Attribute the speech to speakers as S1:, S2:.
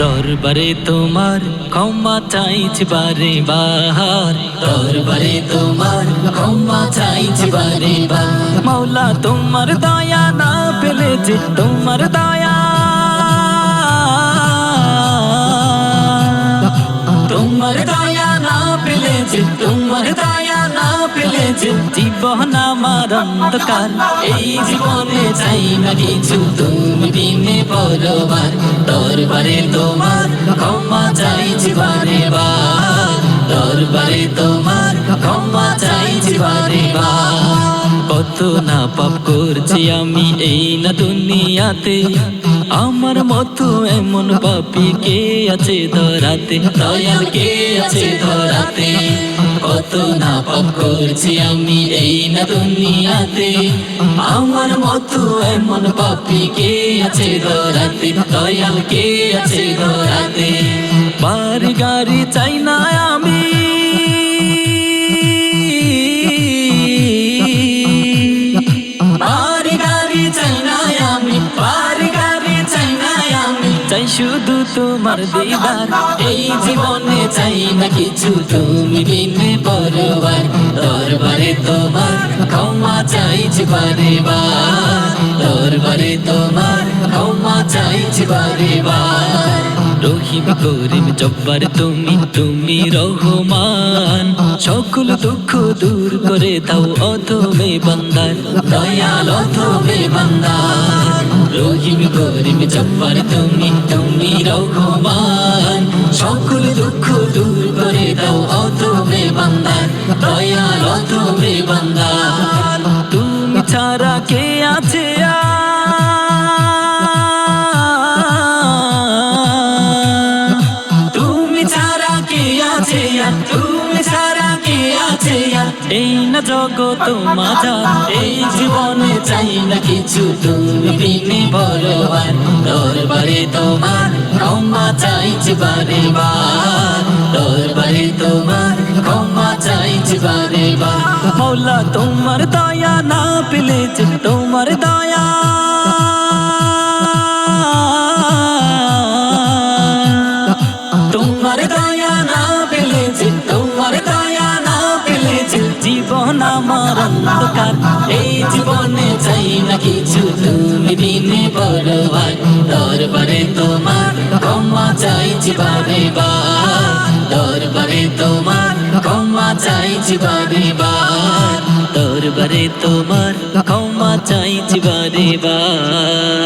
S1: দরবারে তোমার ক্ষমা চাইছি বারে বার, দরবারে তোমার ক্ষমা চাইছি বারে বার। মাওলা তোমার দয়া না পেলে যে তোমার দয়া, তোমার দয়া না পেলে যে তোমার দয়া না পেলে যে জীবন আমার অন্ধকার। এই জীবনে চাই না কিছু তুমি বিনে পরবার, দরবারে তোমার ক্ষমা চাইছি বারে বার, দরবারে তোমার ক্ষমা চাইছি বারে বার। কত না পাপ করছি আমি এই না দুনিয়াতে, আমার মতো এমন পাপী কে আছে ধরাতে, দয়াল কে আছে ধরাতে। কত না পাপ করছি আমি এই না দুনিয়াতে, আমার মতো এমন পাপী কে আছে ধরাতে, দয়াল কে আছে ধরাতে। বাড়ি গাড়ি চাই না আমি, বাড়ি গাড়ি চাই না আমি, বাড়ি গাড়ি চাই না আমি, চাই শুধু তোমার দিদার। এই জীবনে চাই না কিছু তুমি বিনে পরবার, দরবারে তোমার ক্ষমা চাইছি বারে বার, দরবারে তোমার ক্ষমা চাইছি বারে বার। রহিম করিম জব্বার তুমি, তুমি রহমান, সকল দুঃখ দূর করে দাও অধমে বান্দার, দয়াল অধমে বান্দার। রহিম করিম জব্বার তুমি, তুমি রহমান, সকল দুঃখ দূর করে দাও অধমে বান্দার, দয়াল অধমে বান্দার। তুমি ছাড়া কে আছে তুমি ছাড়া কে আছে এই না জগৎ মাঝার। এই জীবনে চাই না কিছু তুমি বিনে পরবার, দরবারে তোমার ক্ষমা চাইছি বারে বার, দরবারে তোমার ক্ষমা চাইছি বারে বার। মাওলা তোমার দয়া না পেলে যে তোমার দয়া, তোমার দয়া না পেলে যে তোমার দয়া না পেলে যে জীবন আমার অন্ধকার। এই জীবনে চাই না কিছু তুমি বিনে পরবার, দরবারে তোমার ক্ষমা চাইছি বারে বার, দরবারে তোমার ক্ষমা চাইছি বারে বার, দরবারে তোমার ক্ষমা চাইছি বারে বার।